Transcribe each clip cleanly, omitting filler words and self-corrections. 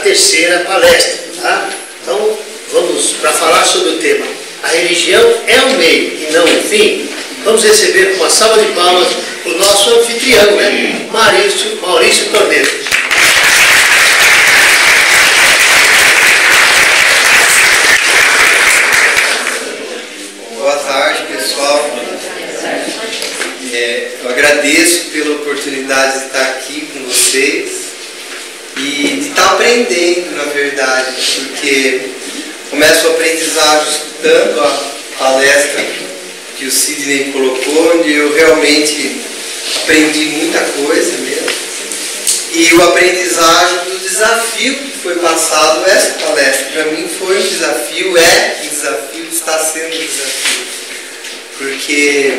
terceira palestra, tá? Então, vamos para falar sobre o tema A religião é um meio e não um fim. Vamos receber com uma salva de palmas o nosso anfitrião, né? Maurício Torneiro. Boa tarde, pessoal. Eu agradeço pela oportunidade de estar aqui com vocês e de estar aprendendo, na verdade, porque começo o aprendizado escutando a palestra que o Sidney colocou, onde eu realmente aprendi muita coisa mesmo. E o aprendizagem do desafio que foi passado essa palestra, para mim foi um desafio, está sendo um desafio. Porque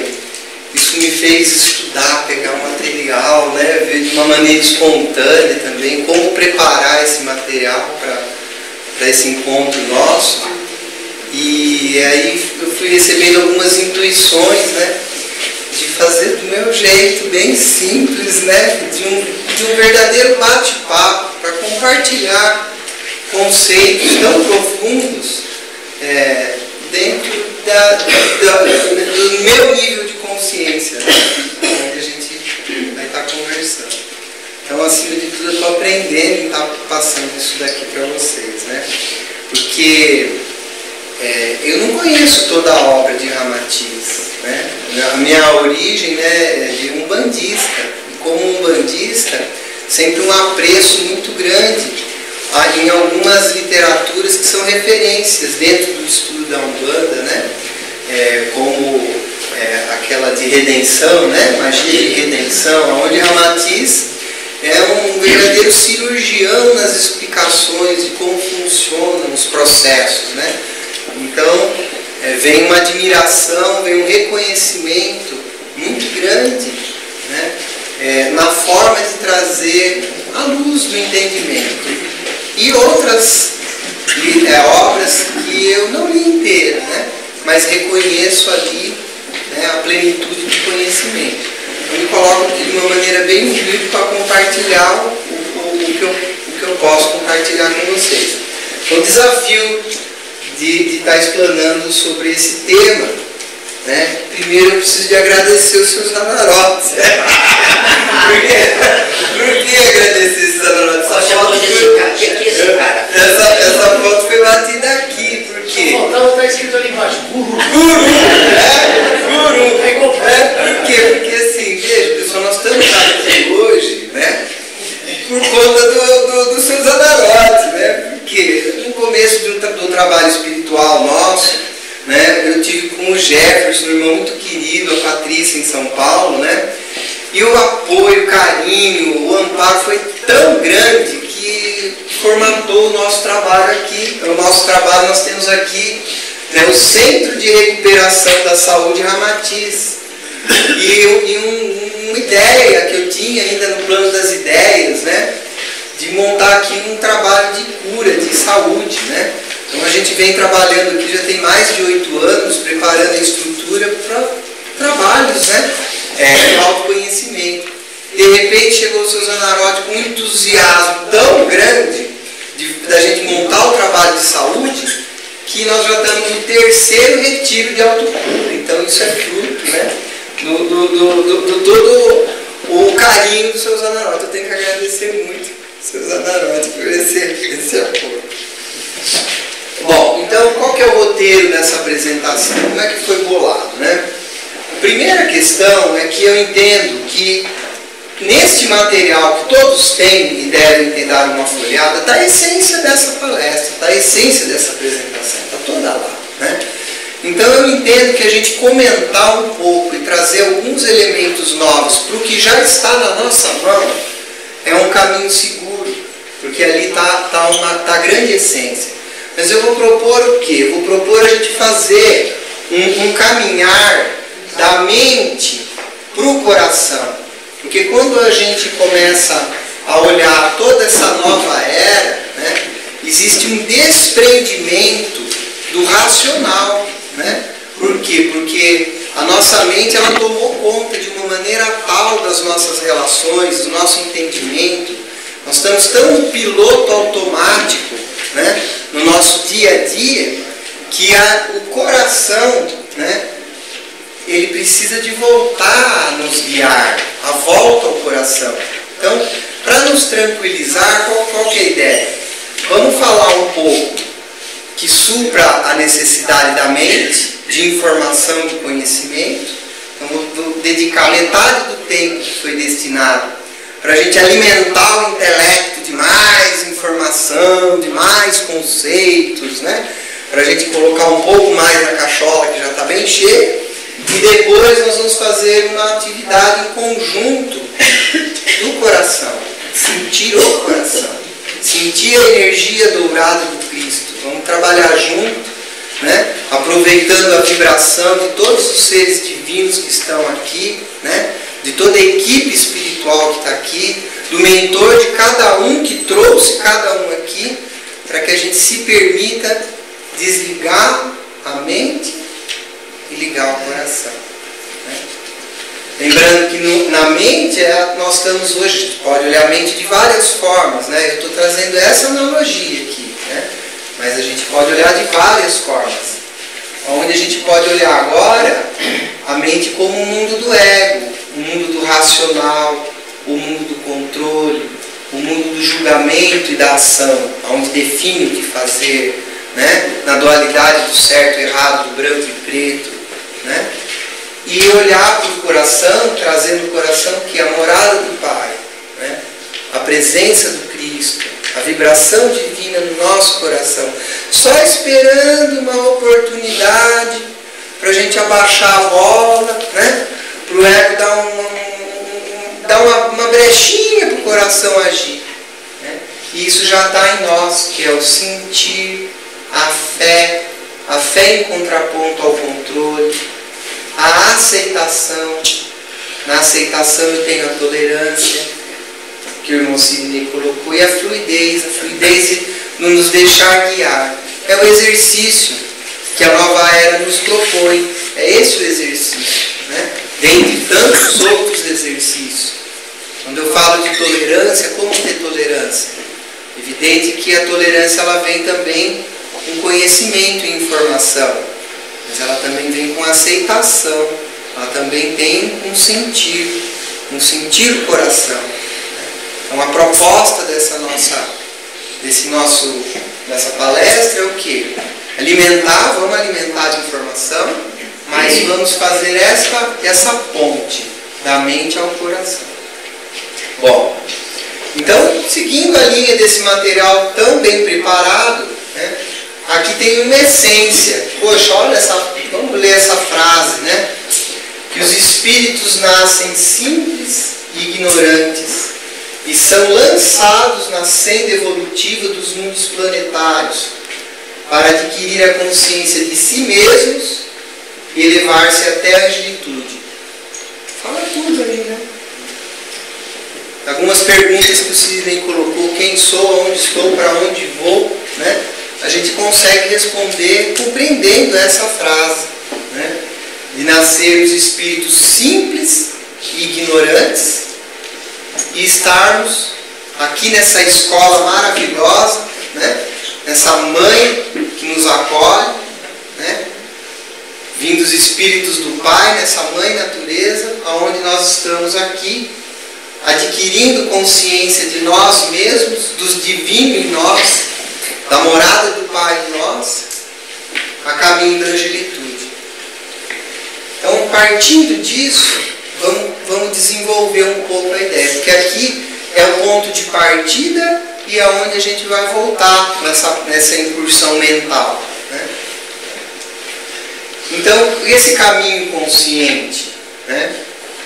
isso me fez estudar, pegar um material, né, ver de uma maneira espontânea também, como preparar esse material para esse encontro nosso. E aí eu fui recebendo algumas intuições, né, de fazer do meu jeito, bem simples, né, de um verdadeiro bate-papo, para compartilhar conceitos tão profundos dentro do meu nível de consciência, né, onde a gente vai estar conversando. Então, acima de tudo, eu estou aprendendo e estar passando isso daqui para vocês, né, porque eu não conheço toda a obra de Ramatiz, né? A minha origem, né, é de umbandista, e como umbandista, sempre um apreço muito grande em algumas literaturas que são referências dentro do estudo da Umbanda, né? Como aquela de redenção, né? Magia de redenção, onde Ramatiz é um verdadeiro cirurgião nas explicações de como funcionam os processos, né? Então, vem uma admiração, vem um reconhecimento muito grande, né, na forma de trazer a luz do entendimento. E outras obras que eu não li inteira, né, mas reconheço ali, né, a plenitude de conhecimento. Eu me coloco aqui de uma maneira bem humilde para compartilhar o que eu posso compartilhar com vocês. O desafio de estar explanando sobre esse tema, né? Primeiro eu preciso de agradecer os seus Anarotes. Por que agradecer esses Anarotes? Essa foto foi batida aqui, por quê? Está escrito ali embaixo, Guru. Guru. Por quê? Porque assim, veja, pessoal, nós estamos aqui hoje, né? Por conta dos seus Anarotes, né? Porque no começo do trabalho espiritual nosso, né, eu tive com o Jefferson, um irmão muito querido, a Patrícia em São Paulo, né, e o apoio, o carinho, o amparo foi tão grande que formatou o nosso trabalho aqui. O nosso trabalho nós temos aqui, né, o Centro de Recuperação da Saúde Ramatiz. E uma ideia que eu tinha ainda no plano das ideias, né, de montar aqui um trabalho de cura, de saúde, né? Então a gente vem trabalhando aqui, já tem mais de 8 anos, preparando a estrutura para trabalhos, né, de autoconhecimento. De repente chegou o seu Zanarotti com um entusiasmo tão grande da gente montar o trabalho de saúde, que nós já estamos no 3º retiro de autocura. Então isso é fruto, né, do todo o carinho do seu Zanarotti. Eu tenho que agradecer muito seu Zanarotti por esse apoio. Bom, então qual que é o roteiro dessa apresentação? Como é que foi bolado, né? A primeira questão é que eu entendo que neste material que todos têm e devem ter dado uma folhada, está a essência dessa palestra, está a essência dessa apresentação, está toda lá, né? Então eu entendo que a gente comentar um pouco e trazer alguns elementos novos para o que já está na nossa mão é um caminho seguro, porque ali está a grande essência. Mas eu vou propor o quê? Eu vou propor a gente fazer um caminhar da mente para o coração. Porque quando a gente começa a olhar toda essa nova era, né, existe um desprendimento do racional, né? Por quê? Porque a nossa mente ela tomou conta de uma maneira tal das nossas relações, do nosso entendimento. Nós estamos tão no piloto automático, né, no nosso dia a dia, que o coração, né, ele precisa de voltar a nos guiar, a volta ao coração. Então, para nos tranquilizar, qual que é a ideia? Vamos falar um pouco que supra a necessidade da mente, de informação, de conhecimento. Então, vou dedicar metade do tempo que foi destinado para a gente alimentar o intelecto de mais informação, de mais conceitos, né? Para a gente colocar um pouco mais na cachola, que já está bem cheia. E depois nós vamos fazer uma atividade em conjunto do coração. Sentir o coração. Sentir a energia dourada do Cristo. Vamos trabalhar junto, né? Aproveitando a vibração de todos os seres divinos que estão aqui, né? De toda a equipe espiritual que está aqui, do mentor de cada um que trouxe cada um aqui, para que a gente se permita desligar a mente e ligar o coração. Né? Lembrando que na mente nós estamos hoje, pode olhar a mente de várias formas, né? Eu estou trazendo essa analogia aqui, né? Mas a gente pode olhar de várias formas. Onde a gente pode olhar agora a mente como o mundo do ego, o mundo do racional, o mundo do controle, o mundo do julgamento e da ação, onde define o que fazer, né? Na dualidade do certo e errado, do branco e preto, né? E olhar para o coração, trazendo o coração que é a morada do Pai, né? A presença do Cristo, a vibração divina no nosso coração, só esperando uma oportunidade para a gente abaixar a bola, né? Para o ego dar uma brechinha para o coração agir, né? E isso já está em nós, que é o sentir, a fé em contraponto ao controle, a aceitação. Na aceitação eu tenho a tolerância, que o irmão Sidney colocou, e a fluidez no nos deixar guiar. É o exercício que a nova era nos propõe. É esse o exercício, né? Dentre tantos outros exercícios. Quando eu falo de tolerância, como ter tolerância? Evidente que a tolerância ela vem também com conhecimento e informação, mas ela também vem com aceitação, ela também tem um sentir o coração. Então a proposta dessa palestra é o quê? Vamos alimentar de informação, mas vamos fazer essa ponte da mente ao coração. Bom, então, seguindo a linha desse material tão bem preparado, né, aqui tem uma essência. Poxa, olha vamos ler essa frase, né? Que os espíritos nascem simples e ignorantes e são lançados na senda evolutiva dos mundos planetários para adquirir a consciência de si mesmos e elevar-se até a angelitude. Fala tudo ali, né? Algumas perguntas que o Sidney colocou: quem sou, onde estou, para onde vou, né? A gente consegue responder compreendendo essa frase, né? De nascermos espíritos simples e ignorantes e estarmos aqui nessa escola maravilhosa, né? Nessa mãe que nos acolhe, né? Vindo os espíritos do Pai, nessa mãe natureza, onde nós estamos aqui adquirindo consciência de nós mesmos, dos divinos em nós, da morada do Pai em nós, a caminho da angelitude. Então, partindo disso, vamos desenvolver um pouco a ideia, porque aqui é o ponto de partida e é onde a gente vai voltar nessa incursão mental, né? Então, esse caminho consciente, né,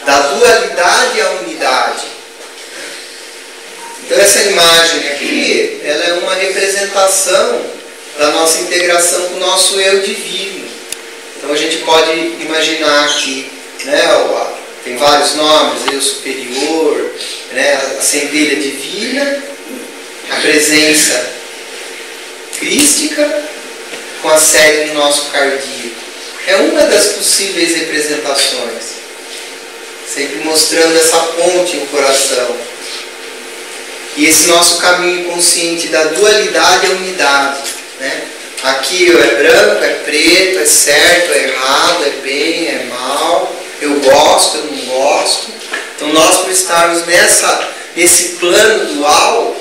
da dualidade à unidade. Então essa imagem aqui, ela é uma representação da nossa integração com o nosso eu divino. Então a gente pode imaginar aqui, né, tem vários nomes, eu superior, né, a centelha divina, a presença crística com a sede no nosso cardíaco. É uma das possíveis representações, sempre mostrando essa ponte no coração. E esse nosso caminho consciente da dualidade é unidade, né? Aqui é branco, é preto, é certo, é errado, é bem, é mal, eu gosto, eu não gosto. Então nós, por estarmos nesse plano dual,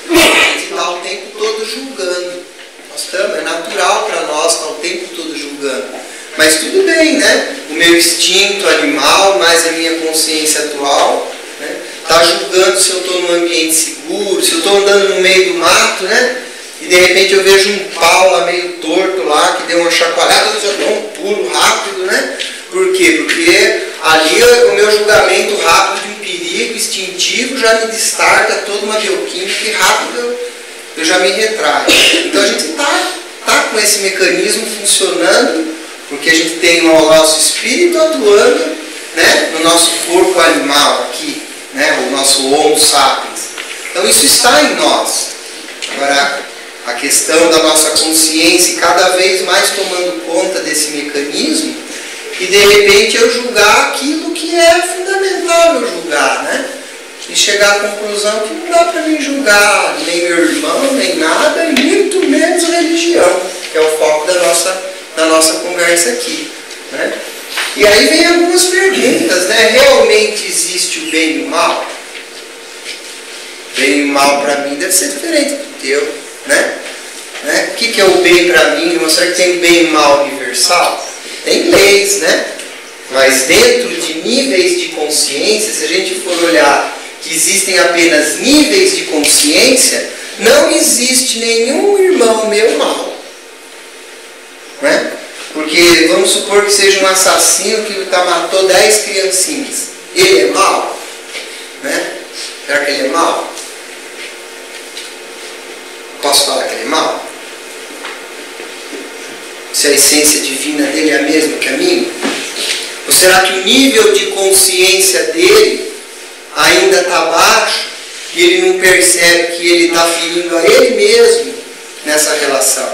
né, a gente está o tempo todo julgando. Nós estamos, é natural para nós estar o tempo todo julgando. Mas tudo bem, né? O meu instinto animal, mais a minha consciência atual, né, está julgando se eu estou num ambiente seguro, se eu estou andando no meio do mato, né? E de repente eu vejo um pau lá meio torto lá, que deu uma chacoalhada, eu já dou um pulo rápido, né? Por quê? Porque ali o meu julgamento rápido de um perigo instintivo já me destarta toda uma bioquímica e rápido eu já me retraio. Então a gente está com esse mecanismo funcionando, porque a gente tem o nosso espírito atuando, né, no nosso corpo animal aqui, né, o nosso Homo sapiens. Então isso está em nós. Agora, a questão da nossa consciência cada vez mais tomando conta desse mecanismo e de repente eu julgar aquilo que é fundamental eu julgar, né? E chegar à conclusão que não dá para mim julgar nem meu irmão, nem nada, e muito menos a religião, que é o foco da nossa conversa aqui, né? E aí vem algumas perguntas, né? Realmente existe o bem e o mal? Bem e o mal para mim deve ser diferente do teu, né? O que é o bem para mim? Será que tem bem e mal universal? Tem leis, né? Mas dentro de níveis de consciência, se a gente for olhar que existem apenas níveis de consciência, não existe nenhum irmão meu mal, né? Porque vamos supor que seja um assassino que matou 10 criancinhas. Ele é mau? Né? Será que ele é mau? Posso falar que ele é mau? Se a essência divina dele é a mesma que a minha? Ou será que o nível de consciência dele ainda está baixo e ele não percebe que ele está ferindo a ele mesmo nessa relação?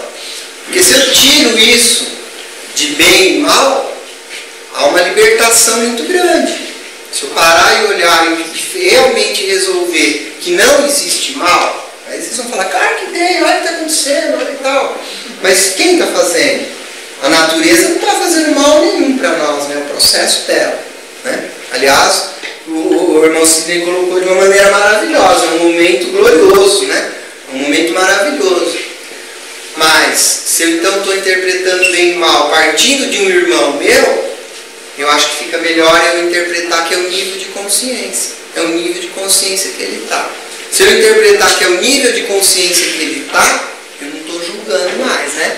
Porque se eu tiro isso de bem e mal, há uma libertação muito grande. Se eu parar e olhar e realmente resolver que não existe mal, aí vocês vão falar, claro que tem, olha o que está acontecendo, olha e tal. Mas quem está fazendo? A natureza não está fazendo mal nenhum para nós, né? O processo dela, né? Aliás, o irmão Sidney colocou de uma maneira maravilhosa, um momento glorioso, né? Um momento maravilhoso. Mas, se eu então estou interpretando bem e mal partindo de um irmão meu, eu acho que fica melhor eu interpretar que é o nível de consciência. É o nível de consciência que ele está. Se eu interpretar que é o nível de consciência que ele está, eu não estou julgando mais, né?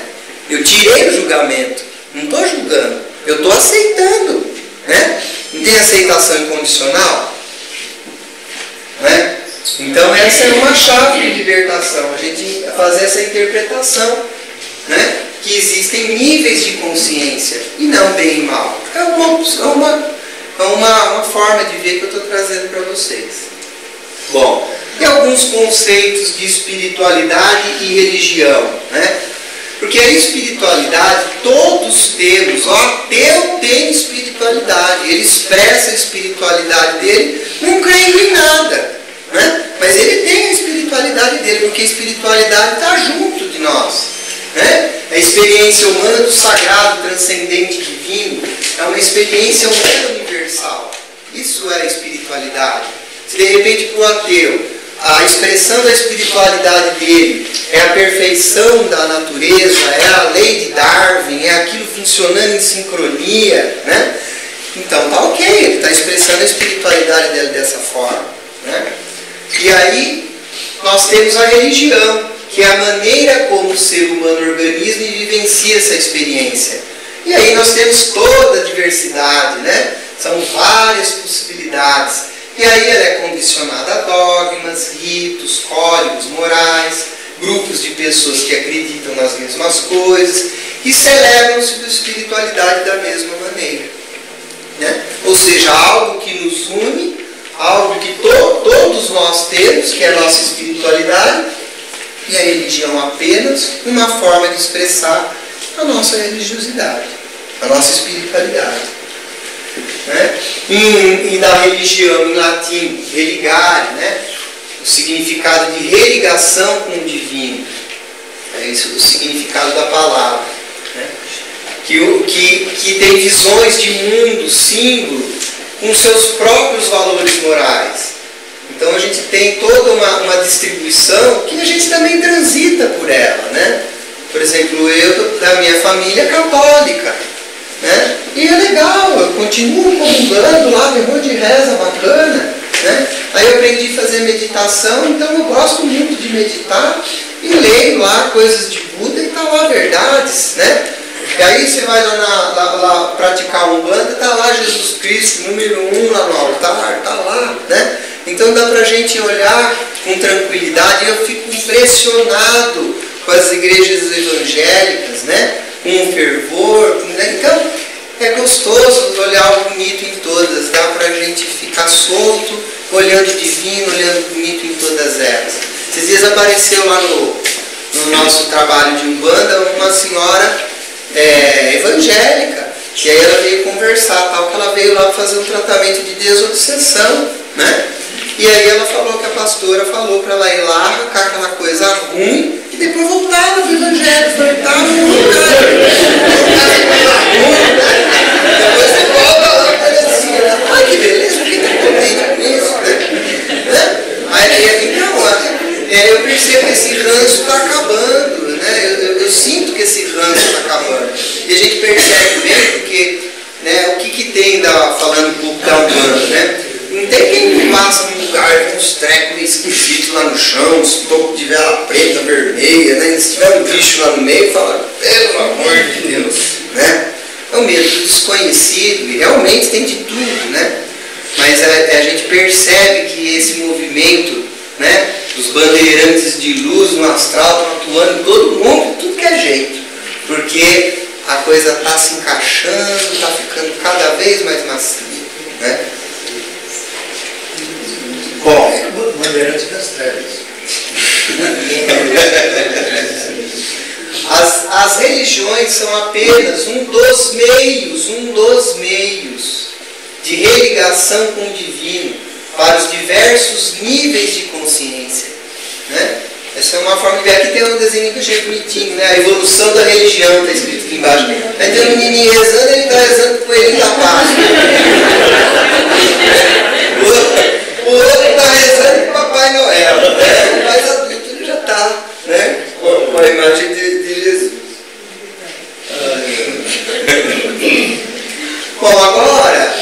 Eu tirei o julgamento, não estou julgando, eu estou aceitando, né? Não tem aceitação incondicional? Né? Então essa é uma chave de libertação, a gente fazer essa interpretação, né? Que existem níveis de consciência e não bem e mal. É uma forma de ver que eu estou trazendo para vocês. Bom, e alguns conceitos de espiritualidade e religião, né? Porque a espiritualidade, todos temos, o ateu tem espiritualidade, ele expressa a espiritualidade dele, não crendo em nada, né? Mas ele tem a espiritualidade dele, porque a espiritualidade está junto de nós, né? A experiência humana do sagrado, transcendente, divino, é uma experiência humana universal. Isso é a espiritualidade. Se de repente para o ateu a expressão da espiritualidade dele é a perfeição da natureza, é a lei de Darwin, é aquilo funcionando em sincronia, né? Então tá ok, ele está expressando a espiritualidade dele dessa forma, né? E aí nós temos a religião, que é a maneira como o ser humano organiza e vivencia essa experiência. E aí nós temos toda a diversidade, né? São várias possibilidades. E aí ela é condicionada a dogmas, ritos, códigos morais, grupos de pessoas que acreditam nas mesmas coisas e celebram-se da espiritualidade da mesma maneira, né? Ou seja, algo que nos une, algo que todos nós temos, que é a nossa espiritualidade, e a religião apenas uma forma de expressar a nossa religiosidade, a nossa espiritualidade. Né? E da religião em latim, religare, né? o significado de religação com o divino. É isso o significado da palavra. Né? Que tem visões de mundo, símbolo, com seus próprios valores morais. Então a gente tem toda uma distribuição que a gente também transita por ela. Né? Por exemplo, eu da minha família católica. Né? E é legal, eu continuo comungando lá, tem um monte de reza bacana. Né? Aí eu aprendi a fazer meditação, então eu gosto muito de meditar e leio lá coisas de Buda e está lá verdades. Né? E aí você vai lá praticar Umbanda, está lá Jesus Cristo, número 1 lá no altar, está lá. Né? Então dá para a gente olhar com tranquilidade e eu fico impressionado com as igrejas evangélicas, né? Com fervor. Né? Então é gostoso olhar o bonito em todas, dá para a gente ficar solto, olhando o divino, olhando o bonito em todas elas. Esses dias apareceu lá no nosso trabalho de Umbanda uma senhora evangélica, e aí ela veio conversar, tal, que ela veio lá fazer um tratamento de desobsessão, né? E aí ela falou que a pastora falou para ela ir lá, arrancar aquela coisa ruim e depois voltar no evangelho, voltar no lugar. Depois você volta lá para assim, ai que beleza, por que está contente com isso? Né? Aí, então, eu percebo que esse ranço está acabando, né? Eu sinto que esse ranço está acabando. E a gente percebe bem porque, né, o que tem, falando um pouco da Umbanda, né? Não tem quem passa num lugar com uns trecos meio esquisitos lá no chão, uns tocos de vela preta, vermelha, né? E se tiver um bicho lá no meio, fala, pelo amor de Deus, né? É um medo do desconhecido, e realmente tem de tudo, né? Mas a gente percebe que esse movimento, né, dos bandeirantes de luz no astral estão atuando em todo mundo, tudo que é jeito, porque a coisa está se encaixando, está ficando cada vez mais macia, né? Bom, bandeirante das trevas. As religiões são apenas um dos meios de religação com o divino para os diversos níveis de consciência. Né? Essa é uma forma de ver. Aqui tem um desenho que eu achei bonitinho, né? A evolução da religião, está escrito aqui embaixo. Aí tem um menininho rezando, ele está rezando com ele da paz. O outro está rezando com o Papai Noel. Né? O mais adulto ele já está, né, com a imagem de Jesus. Bom, agora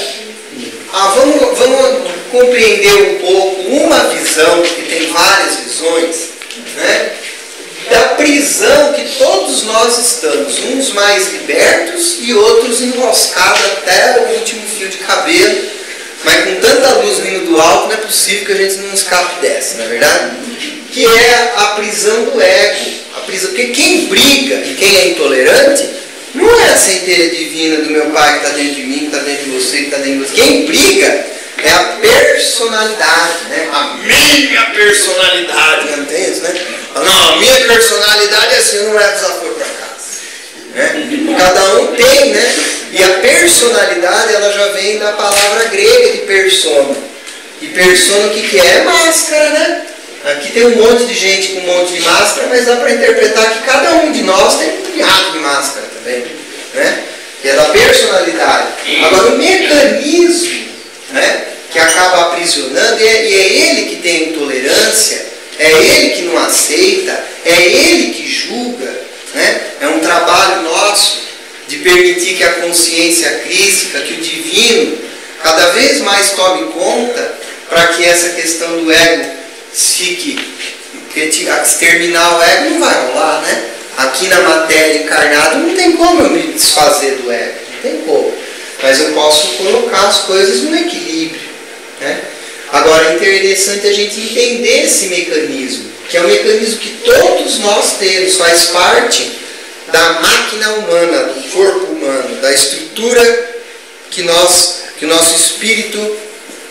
vamos compreender um pouco uma visão, que tem várias visões, né, da prisão que todos nós estamos, uns mais libertos e outros enroscados até o último fio de cabelo. Mas com tanta luz vindo do alto, não é possível que a gente não escape dessa, não é verdade? Que é a prisão do ego. A prisão, porque quem briga e quem é intolerante, não é a centelha divina do meu pai que está dentro de mim, que está dentro de você, que está dentro de você. Quem briga é a personalidade, né? A minha personalidade, não tem isso, né? Não, a minha personalidade é assim, eu não levo desaforo para casa. Né? Cada um tem, né? E a personalidade, ela já vem da palavra grega de persona. E persona o que é? É máscara, né? Aqui tem um monte de gente com um monte de máscara, mas dá para interpretar que cada um de nós tem um punhado de máscara também. Né? Que é da personalidade. Agora o mecanismo, né, que acaba aprisionando, e é ele que tem intolerância, é ele que não aceita, é ele que julga. Né? É um trabalho nosso de permitir que a consciência crística, que o divino, cada vez mais tome conta, para que essa questão do ego fique, porque exterminar o ego não vai rolar, né? Aqui na matéria encarnada não tem como eu me desfazer do ego, não tem como. Mas eu posso colocar as coisas no equilíbrio, né? Agora é interessante a gente entender esse mecanismo, que é um mecanismo que todos nós temos, faz parte da máquina humana, do corpo humano, da estrutura que o nosso espírito,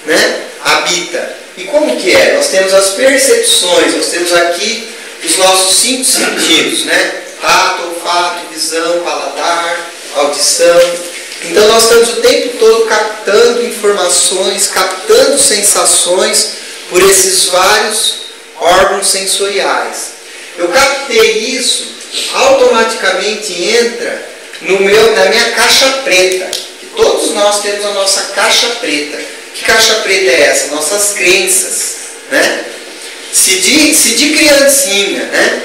né, habita. E como que é? Nós temos as percepções, nós temos aqui os nossos 5 sentidos, né? Tato, olfato, visão, paladar, audição. Então nós estamos o tempo todo captando informações, captando sensações por esses vários órgãos sensoriais. Eu captei isso, automaticamente entra na minha caixa preta. Que todos nós temos a nossa caixa preta. Que caixa preta é essa? Nossas crenças, né? Se de criancinha, né,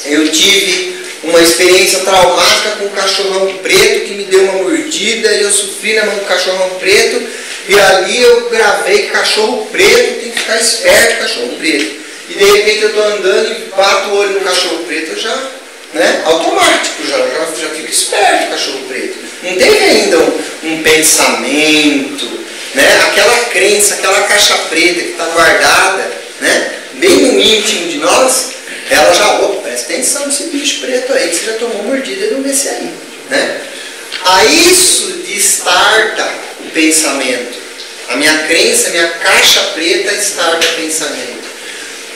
eu tive uma experiência traumática com um cachorrão preto que me deu uma mordida e eu sofri na mão do cachorrão preto, e ali eu gravei que cachorro preto tem que ficar esperto, cachorro preto. E de repente eu estou andando e bato o olho no cachorro preto, eu já, né, automático, já fico esperto, cachorro preto. Não teve ainda um pensamento, né, aquela crença, aquela caixa preta que está guardada, né, bem no íntimo de nós, ela já, presta atenção nesse bicho preto aí, que você já tomou mordida desse aí, né? A isso destarta o pensamento. A minha crença, a minha caixa preta starta o pensamento.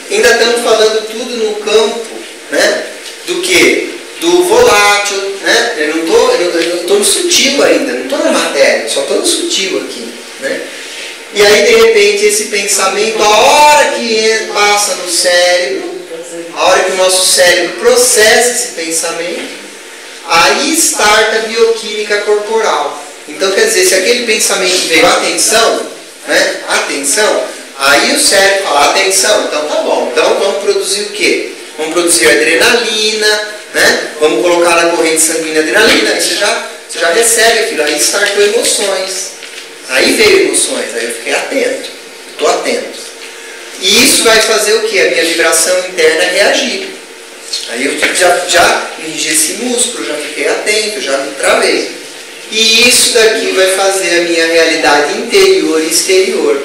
Ainda estamos falando tudo no campo, né, do que? Do volátil, né? Eu não estou no sutil ainda, não estou na matéria, só estou no sutil aqui, né? E aí, de repente, esse pensamento, a hora que passa no cérebro, a hora que o nosso cérebro processa esse pensamento, aí starta a bioquímica corporal. Então, quer dizer, se aquele pensamento veio atenção, né? Atenção, aí o cérebro fala, atenção, então tá bom, então vamos produzir o quê? Vamos produzir adrenalina, né? Vamos colocar na corrente sanguínea adrenalina, aí você já recebe aquilo, aí startou emoções. Aí veio emoções, aí eu fiquei atento, estou atento. E isso vai fazer o quê? A minha vibração interna reagir. Aí eu já enrijeci músculo, já fiquei atento, já me travei. E isso daqui vai fazer a minha realidade interior e exterior.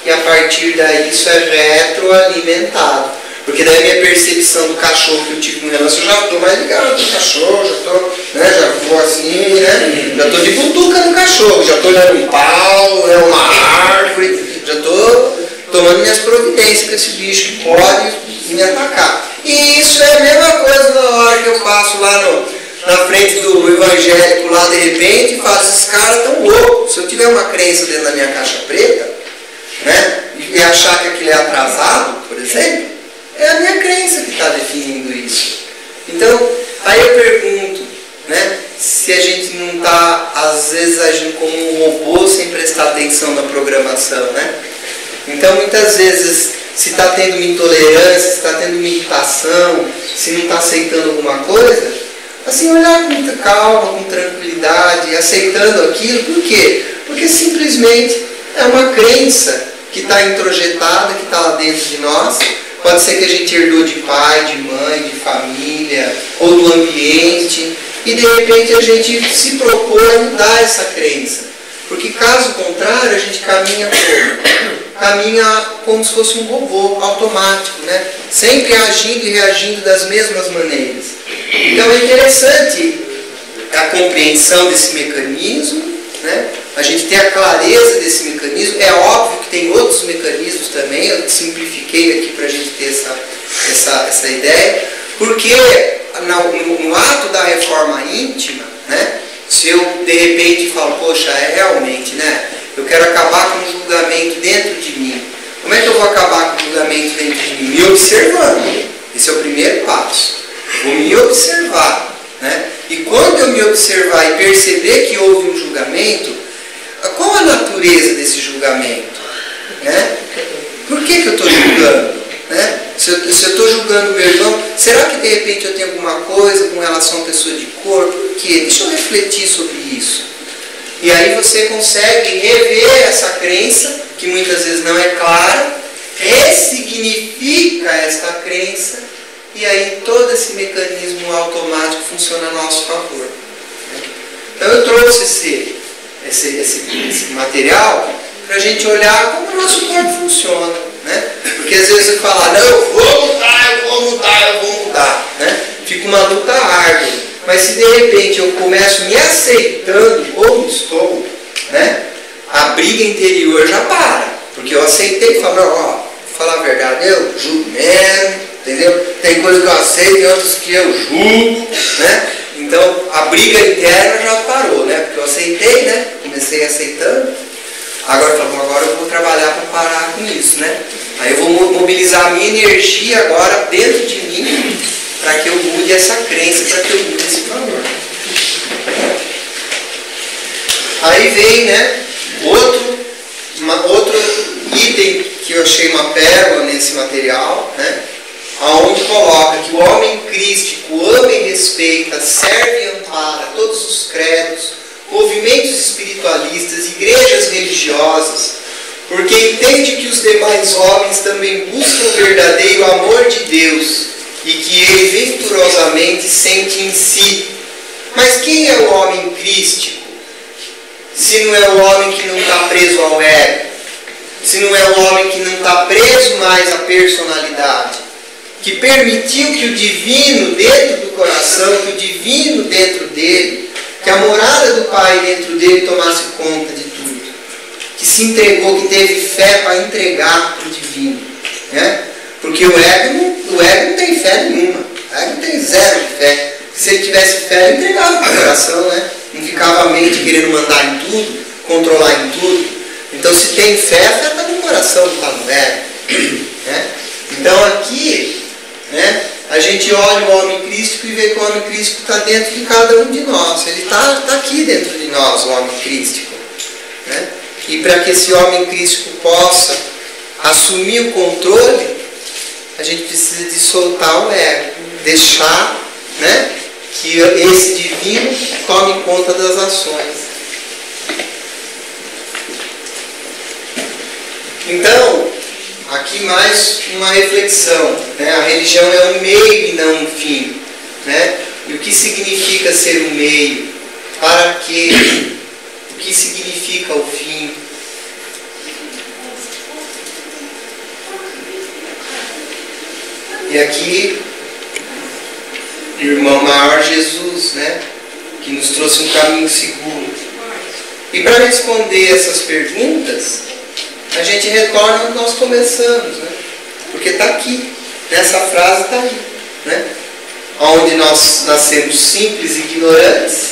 E a partir daí isso é retroalimentado. Porque daí a minha percepção do cachorro que eu tive no relance, eu já estou mais ligado no cachorro, já estou, né, já vou assim, né, já estou de butuca no cachorro, já estou olhando um pau, né, uma árvore, já estou tomando minhas providências para esse bicho que pode me atacar. E isso é a mesma coisa na hora que eu passo lá na frente do evangélico lá de repente e falo, esses caras estão loucos. Se eu tiver uma crença dentro da minha caixa preta, né, e achar que aquilo é atrasado, por exemplo, é a minha crença que está definindo isso. Então, aí eu pergunto, né, se a gente não está, às vezes, agindo como um robô sem prestar atenção na programação, né? Então, muitas vezes, se está tendo uma intolerância, se está tendo uma irritação, se não está aceitando alguma coisa, assim, olhar com muita calma, com tranquilidade, aceitando aquilo. Por quê? Porque simplesmente é uma crença que está introjetada, que está lá dentro de nós. Pode ser que a gente herdou de pai, de mãe, de família, ou do ambiente, e de repente a gente se propõe a mudar essa crença. Porque caso contrário, a gente caminha como se fosse um robô automático, né? Sempre agindo e reagindo das mesmas maneiras. Então é interessante a compreensão desse mecanismo, né? A gente tem a clareza desse mecanismo. É óbvio que tem outros mecanismos também, eu simplifiquei aqui para a gente ter essa ideia, porque no ato da reforma íntima, né, se eu de repente falo, poxa, realmente, né, eu quero acabar com o julgamento dentro de mim. Como é que eu vou acabar com o julgamento dentro de mim? Me observando. Esse é o primeiro passo. Vou me observar, né? E quando eu me observar e perceber que houve um julgamento, qual a natureza desse julgamento? Né? Por que eu estou julgando? Né? Se eu estou julgando o meu irmão, será que de repente eu tenho alguma coisa com relação a pessoa de cor? Por quê? Deixa eu refletir sobre isso. E aí você consegue rever essa crença, que muitas vezes não é clara, ressignifica esta crença, e aí todo esse mecanismo automático funciona a nosso favor. Então eu trouxe esse material para a gente olhar como o nosso corpo funciona, né? Porque às vezes eu falo, não, eu vou mudar, né? Fica uma luta árdua. Mas se de repente eu começo me aceitando como estou, né? A briga interior já para, porque eu aceitei e falo, ó, vou falar a verdade, eu julgo mesmo, entendeu? Tem coisas que eu aceito e outras que eu julgo, né? Então, a briga interna já parou, né? Porque eu aceitei, né? Comecei aceitando. Agora eu vou trabalhar para parar com isso, né? Aí eu vou mobilizar a minha energia agora dentro de mim para que eu mude essa crença, para que eu mude esse valor. Aí vem, né, outro item que eu achei uma pérola nesse material, né, onde coloca que o homem crístico ama e respeita, serve e ampara todos os credos, movimentos espiritualistas, igrejas religiosas, porque entende que os demais homens também buscam o verdadeiro amor de Deus e que ele venturosamente sente em si. Mas quem é o homem crístico? Se não é o homem que não está preso ao ego, se não é o homem que não está preso mais à personalidade, que permitiu que o divino dentro do coração, que o divino dentro dele, que a morada do Pai dentro dele tomasse conta de tudo, que se entregou, que teve fé para entregar para o divino, né? Porque o ego não tem fé nenhuma, o ego tem zero de fé. Se ele tivesse fé, ele entregava para o coração, né? Não ficava a mente querendo mandar em tudo, controlar em tudo. Então, se tem fé, a fé está no coração, não está no ego, né? Então, aqui, né, a gente olha o homem crístico e vê que o homem crístico está dentro de cada um de nós. Ele está aqui dentro de nós, o homem crístico, né? E para que esse homem crístico possa assumir o controle, a gente precisa de soltar o ego, deixar, né, que esse divino tome conta das ações. Então, aqui mais uma reflexão, né? A religião é um meio e não um fim, né? E o que significa ser um meio? Para quê? O que significa o fim? E aqui, o irmão maior Jesus, né, que nos trouxe um caminho seguro. E para responder essas perguntas, a gente retorna onde nós começamos, né? Porque está aqui, nessa frase está aí, né? Onde nós nascemos simples e ignorantes,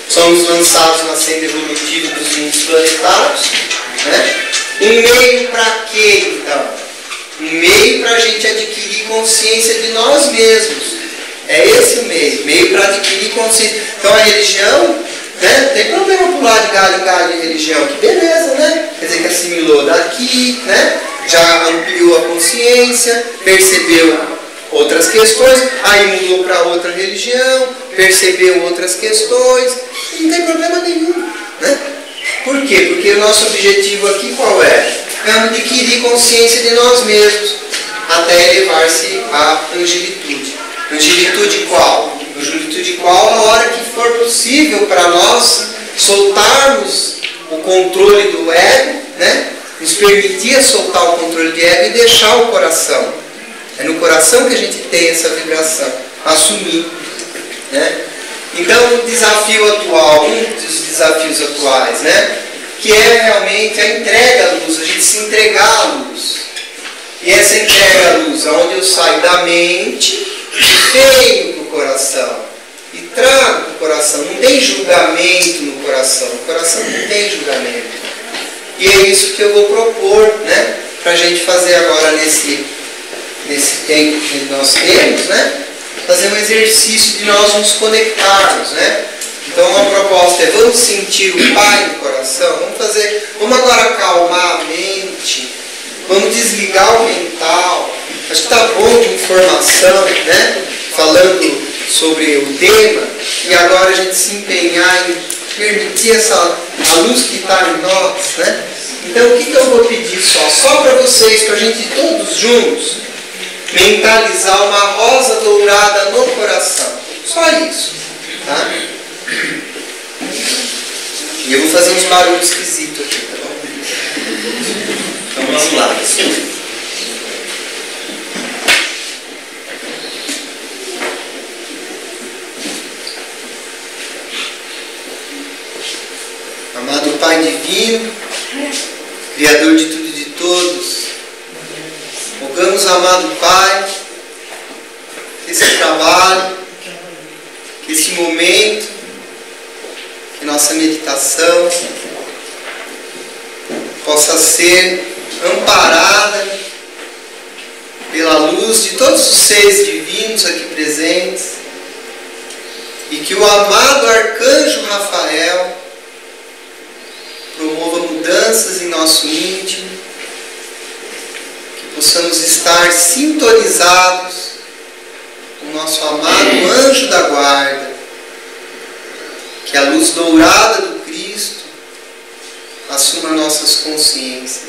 somos lançados na senda evolutiva dos mundos planetários, né? Um meio para quê, então? Um meio para a gente adquirir consciência de nós mesmos. É esse o meio para adquirir consciência. Então a religião, né, não tem problema pular de galho em galho de religião, que beleza, né? Quer dizer que assimilou daqui, né? Já ampliou a consciência, percebeu outras questões, aí mudou para outra religião, percebeu outras questões, e não tem problema nenhum, né? Por quê? Porque o nosso objetivo aqui qual é? É adquirir consciência de nós mesmos, até elevar-se à angelitude. Angelitude qual? Angelitude qual a hora que for possível para nós soltarmos o controle do ego, né? Nos permitir soltar o controle do ego e deixar o coração. É no coração que a gente tem essa vibração, assumir, né? Então o desafio atual, um dos desafios atuais, né, que é realmente a entrega à luz, a gente se entregar à luz. E essa entrega à luz, onde eu saio da mente e venho para o coração. E trago para o coração. Não tem julgamento no coração. O coração não tem julgamento. E é isso que eu vou propor, né, para a gente fazer agora nesse tempo que nós temos, né? Fazer um exercício de nós nos conectarmos, né? Então a proposta é, vamos sentir o Pai no coração, vamos agora acalmar a mente, vamos desligar o mental. Acho que está bom de informação, né? Falando sobre o tema, e agora a gente se empenhar em permitir a luz que está em nós, né? Então o que eu vou pedir só para vocês, para a gente todos juntos, mentalizar uma rosa dourada no coração. Só isso, tá? E eu vou fazer uns barulhos esquisitos aqui, tá bom? Então vamos lá. Amado Pai Divino, Criador de tudo e de todos, rogamos, amado Pai, que esse trabalho, que esse momento, que nossa meditação possa ser amparada pela luz de todos os seres divinos aqui presentes, e que o amado arcanjo Rafael promova mudanças em nosso íntimo, que possamos estar sintonizados com o nosso amado anjo da guarda, que a luz dourada do Cristo assuma nossas consciências.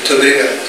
Muito obrigado.